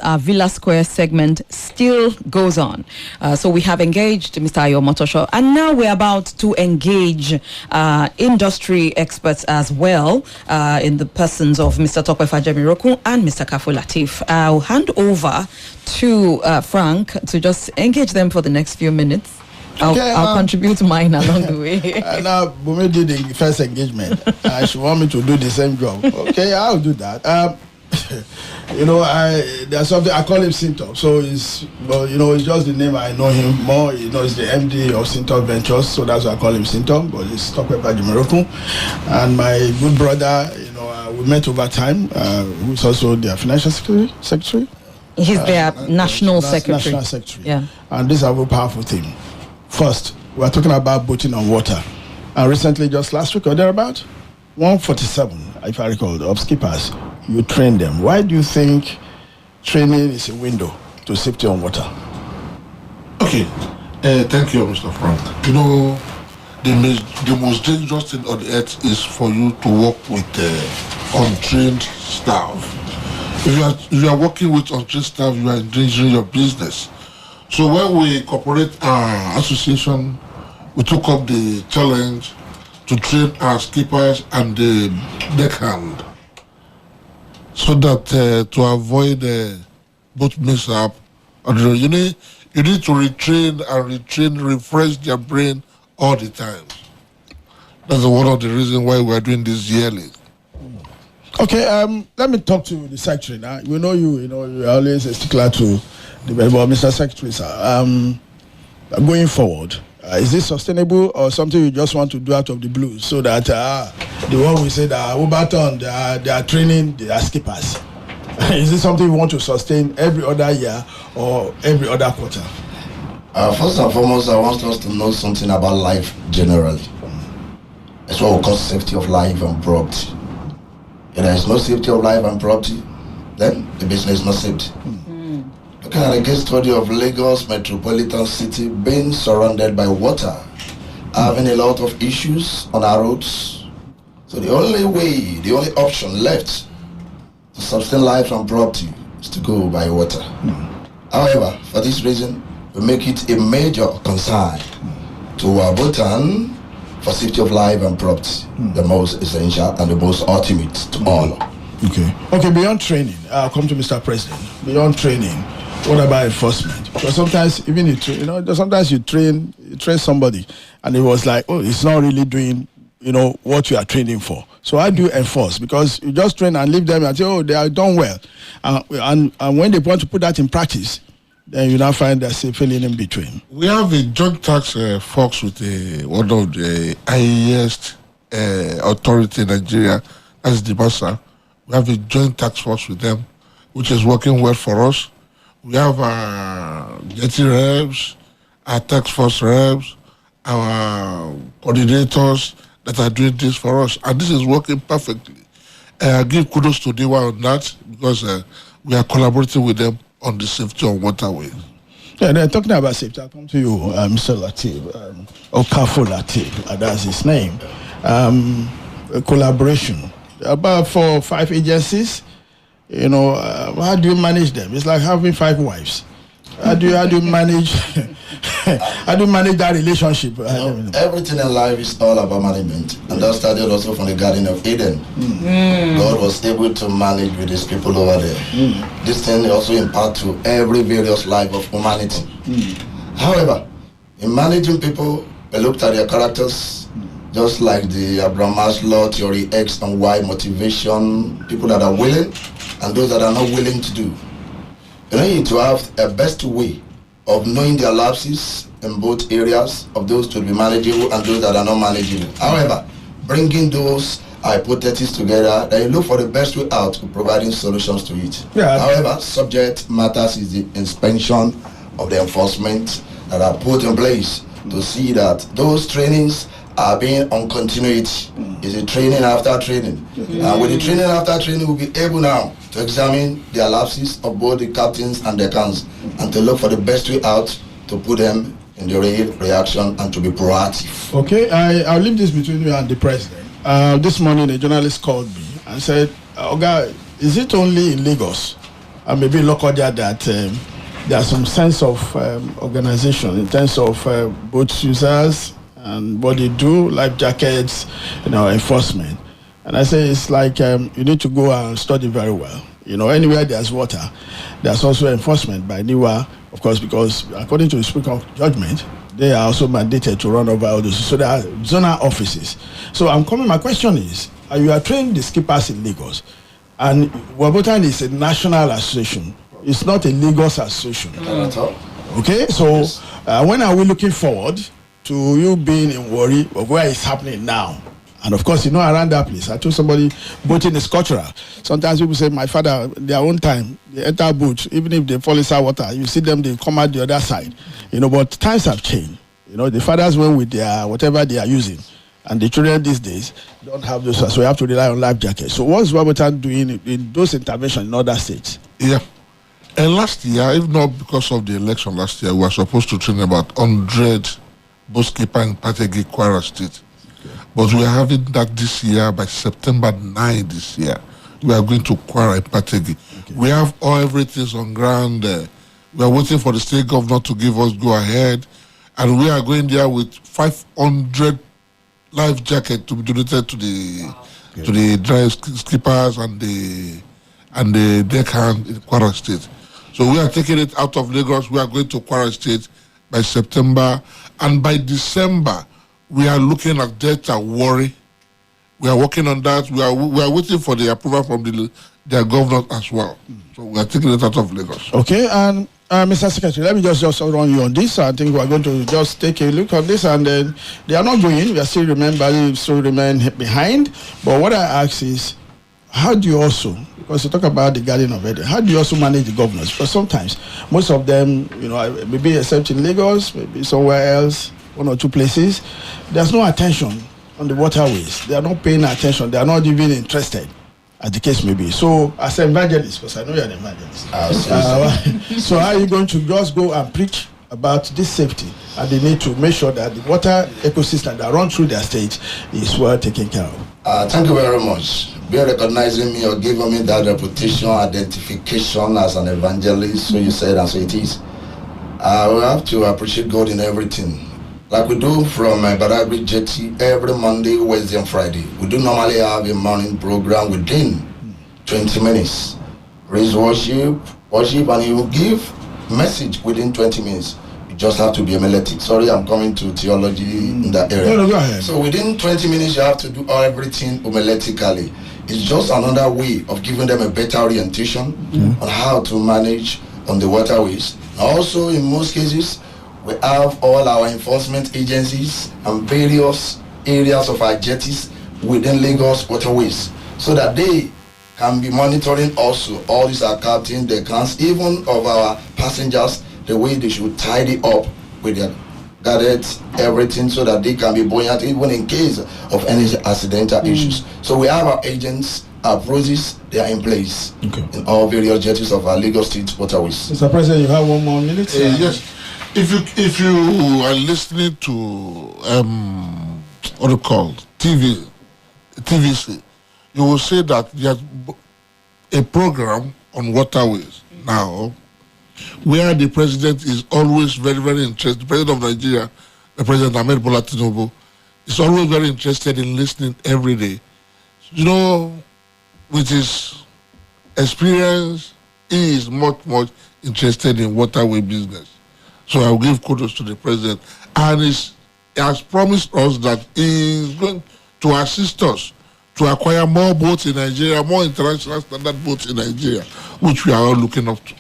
Our Villa Square segment still goes on. So we have engaged Mr. Ayo Motosho, and now we're about to engage industry experts as well in the persons of Mr. Tokwe Fajemirokun and Mr. Kafo Lateef. I'll hand over to Frank to just engage them for the next few minutes. I'll contribute mine along the way. Now, Bumi did the first engagement. She want me to do the same job. Okay, I'll do that. There's something I call him Sinto. So it's just the name I know him more. It's the MD of Sinto Ventures, so that's why I call him Sinto. But it's Tokwe Fajemirokun, and my good brother. We met over time. Who's also their financial secretary. He's their national secretary. National secretary. Yeah. And this is a very powerful thing. First, we're talking about boating on water, and recently, just last week or thereabout, 147, if I recall, of skippers. You train them. Why do you think training is a window to safety on water? Okay, thank you, Mr. Frank. The most dangerous thing on the earth is for you to work with untrained staff. If you are working with untrained staff, you are endangering your business. So when we incorporate our association, we took up the challenge to train our skippers and the deckhand, so that to avoid boat mishap, you need to retrain, refresh their brain all the time. That's one of the reasons why we are doing this yearly. Okay, let me talk to the secretary now. We know you're always a stickler to the Mr. Secretary, sir. Going forward, is this sustainable or something you just want to do out of the blue so that the one we say that Ubaton, they are training their skippers? Is this something you want to sustain every other year or every other quarter? First and foremost, I want us to know something about life generally. It's what we call safety of life and property. If there is no safety of life and property, then the business is not saved. Looking at a case study of Lagos metropolitan city being surrounded by water, having a lot of issues on our roads. So the only option left to sustain life and property is to go by water. However, for this reason, we make it a major concern to our Bhutan for safety of life and property, the most essential and the most ultimate to all. Okay, beyond training, I'll come to Mr. President. Beyond training, what about enforcement? Because sometimes even sometimes you train somebody and it was like, oh, it's not really doing what you are training for. So how do you enforce? Because you just train and leave them and say, oh, they are done well, and when they want to put that in practice, then you now find there's a filling in between. We have a joint task force with one of the highest authority in Nigeria, that's the BASA. We have a joint task force with them, which is working well for us. We have our jetty reps, our task force reps, our coordinators that are doing this for us, and this is working perfectly. I give kudos to Dewa on that because we are collaborating with them on the safety on waterways. Yeah, they're talking about safety. I'll come to you, Mr. Lateef, or Kafo Lateef, that's his name. Collaboration. About 4 or 5 agencies. How do you manage them? It's like having 5 wives. How do you manage? How do you manage that relationship? Everything in life is all about management, and that started also from the Garden of Eden. God was able to manage with his people over there. This thing also impart to every various life of humanity. However, in managing people, we looked at their characters, just like the Abraham Maslow theory, X and Y motivation, people that are willing and those that are not willing to do. You need to have a best way of knowing their lapses in both areas of those to be manageable and those that are not manageable. However, bringing those hypotheses together, then you look for the best way out of providing solutions to it. Yeah. However, subject matters is the inspection of the enforcement that are put in place to see that those trainings are being on continuity. Is it training after training? And with the training after training, we'll be able now to examine the lapses of both the captains and deckhands and to look for the best way out to put them in the real reaction and to be proactive. Okay, I'll leave this between you and the president. This morning, a journalist called me and said, Oga, is it only in Lagos and maybe Lokoja that there's some sense of organization in terms of boat users and what they do, life jackets, enforcement. And I say it's like you need to go and study very well. Anywhere there's water, there's also enforcement by NIWA, of course, because according to the Speaker of Judgment, they are also mandated to run over all this. So there are zonal offices. So my question is, you are training the skippers in Lagos, and Wabotan is a national association. It's not a Lagos association. Okay, so when are we looking forward to you being in worry of where it's happening now? And of course, around that place, I told somebody boating is cultural. Sometimes people say, my father, their own time, they enter boat, even if they fall inside water, you see them, they come out the other side. But times have changed. The fathers went with their whatever they are using. And the children these days don't have those, so we have to rely on life jackets. So what's Wabotan doing in those interventions in other states? Yeah. And last year, if not because of the election last year, we were supposed to train about 100 boat skipper in Pategi, Kwara State. But we are having that this year by September 9 this year. We are going to Kwara and Pategi. Okay. We have everything on ground. We are waiting for the state governor to give us go ahead. And we are going there with 500 life jackets to be donated to the dry skippers and the deckhand in Kwara State. So we are taking it out of Lagos. We are going to Kwara State by September. And by December, we are looking at Delta Warri. We are working on that. We are waiting for the approval from their governor as well. So we are taking it out of Lagos. Okay, and Mr. Secretary, let me just run you on this. I think we are going to just take a look at this, and then they are not going. We are still remain behind. But what I ask is, how do you also, because you talk about the Garden of Eden, how do you also manage the governors? Because sometimes most of them, maybe except in Lagos, maybe somewhere else, one or two places, there's no attention on the waterways. They are not paying attention. They are not even interested, as the case may be. So, as an evangelist, because I know you're an evangelist, so how are you going to just go and preach about this safety and the need to make sure that the water ecosystem that runs through their state is well taken care of? Thank you very much. Be recognizing me or giving me that reputation, identification as an evangelist, so you said and so it is. We have to appreciate God in everything. Like we do from Badagry Jetty every Monday, Wednesday, and Friday. We do normally have a morning program within 20 minutes. Raise worship, and you give message within 20 minutes. You just have to be homiletic. Sorry, I'm coming to theology in that area. No, go ahead. So within 20 minutes, you have to do everything homiletically. It's just another way of giving them a better orientation on how to manage on the waterways. Also, in most cases, we have all our enforcement agencies and various areas of our jetties within Lagos waterways, so that they can be monitoring also all these are captains, the accounts, even of our passengers, the way they should tidy up with their gadgets, everything, so that they can be buoyant even in case of any accidental issues. So we have our agents, our processes, they are in place in all various jetties of our Lagos State waterways. Mr. President, you have 1 more minute? Yes. If you are listening to what do you call TVC, you will see that there's a program on waterways now, where the president is always very, very interested. The president of Nigeria, the President Ahmed Bola Tinubu, is always very interested in listening every day. With his experience, he is much interested in waterway business. So I will give kudos to the president. And he has promised us that he is going to assist us to acquire more boats in Nigeria, more international standard boats in Nigeria, which we are all looking up to.